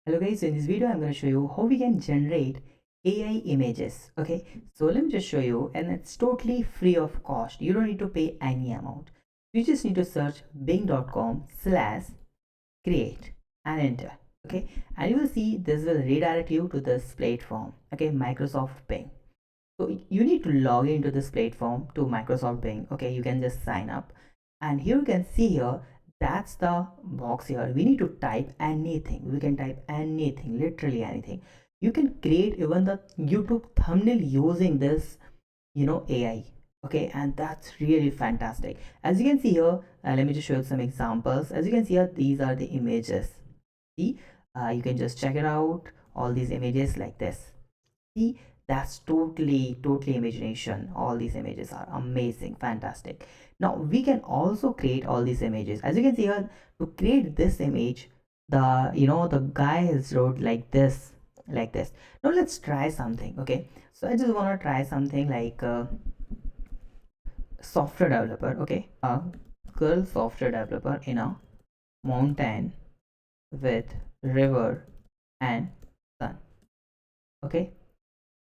Hello guys, in this video I'm going to show you how we can generate AI images. Okay, so let me just show you, and it's totally free of cost. You don't need to pay any amount. You just need to search bing.com/create and enter. Okay, and you will see this will redirect you to this platform. Okay, Microsoft Bing. So you need to log into this platform to Microsoft Bing. Okay, you can just sign up, and here you can see here, that's the box here. We need to type anything. We can type anything, literally anything. You can create even the YouTube thumbnail using this, AI. Okay, and that's really fantastic. As you can see here, let me just show you some examples. As you can see here, these are the images. See, you can just check it out, all these images like this. See, that's totally imagination. All these images are amazing, fantastic. Now we can also create all these images. As you can see here, to create this image, the guy has wrote like this. Now let's try something. Okay, so I just want to try something like software developer. Okay, a girl software developer in a mountain with river and sun. Okay,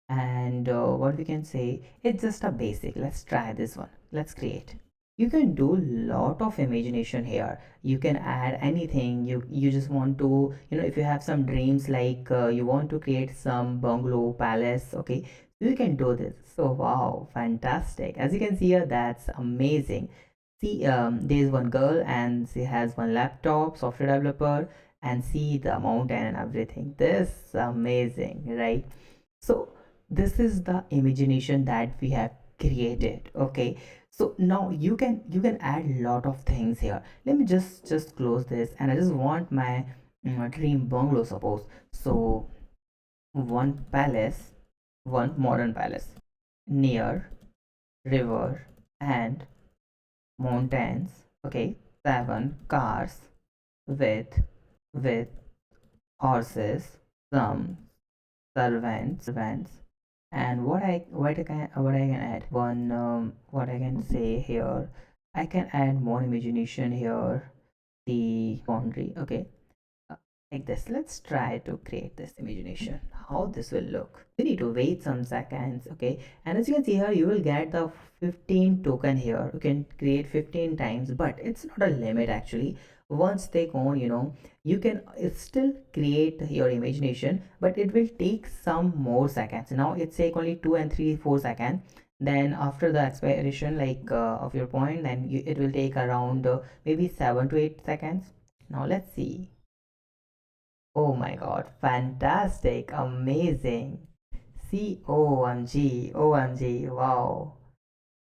and what we can say, it's just a basic. Let's try this one. Let's create. You can do lot of imagination here. You can add anything you just want to, if you have some dreams, like you want to create some bungalow palace. Okay, so you can do this. So wow, fantastic. As you can see here, that's amazing. See, there's one girl and she has one laptop, software developer, and see the mountain and everything. This is amazing, right? So this is the imagination that we have created. Okay, so now you can add a lot of things here. Let me just close this, and I just want my dream bungalow, suppose. So one palace, one modern palace near river and mountains. Okay, 7 cars with horses, some servants, and what I can add one, what I can say here, I can add more imagination here. The boundary. Okay, uh, like this. Let's try to create this imagination, how this will look. You need to wait some seconds. Okay, and as you can see here, you will get the 15 token here. You can create 15 times, but it's not a limit actually. Once they go on, you can still create your imagination, but it will take some more seconds. Now it's take only 2 and 3 4 seconds. Then after the expiration, like of your point, then it will take around maybe 7 to 8 seconds. Now let's see. Oh my god, fantastic, amazing. See, OMG, OMG, wow,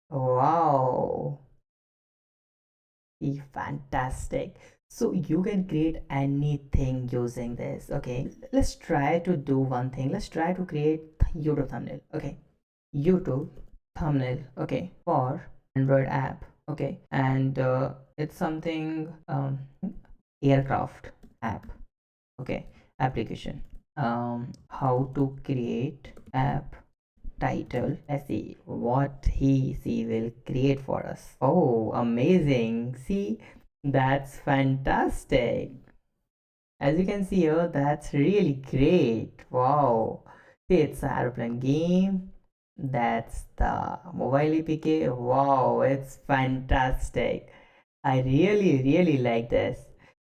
wow, see, fantastic. So you can create anything using this. Okay, let's try to do one thing. Let's try to create YouTube thumbnail. Okay, YouTube thumbnail. Okay, for Android app. Okay, and it's something aircraft app. Okay, application, how to create app title. Let's see what he will create for us. Oh, amazing. See, that's fantastic. As you can see here, that's really great. Wow, see, it's an airplane game. That's the mobile APK. Wow, it's fantastic. I really like this.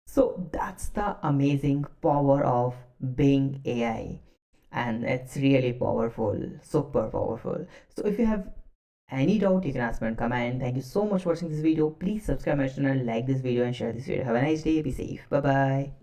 So that's the amazing power of Bing AI, and it's really powerful, super powerful. So if you have any doubt, you can ask me in comment. Thank you so much for watching this video. Please subscribe my channel, like this video, and share this video. Have a nice day. Be safe. Bye bye.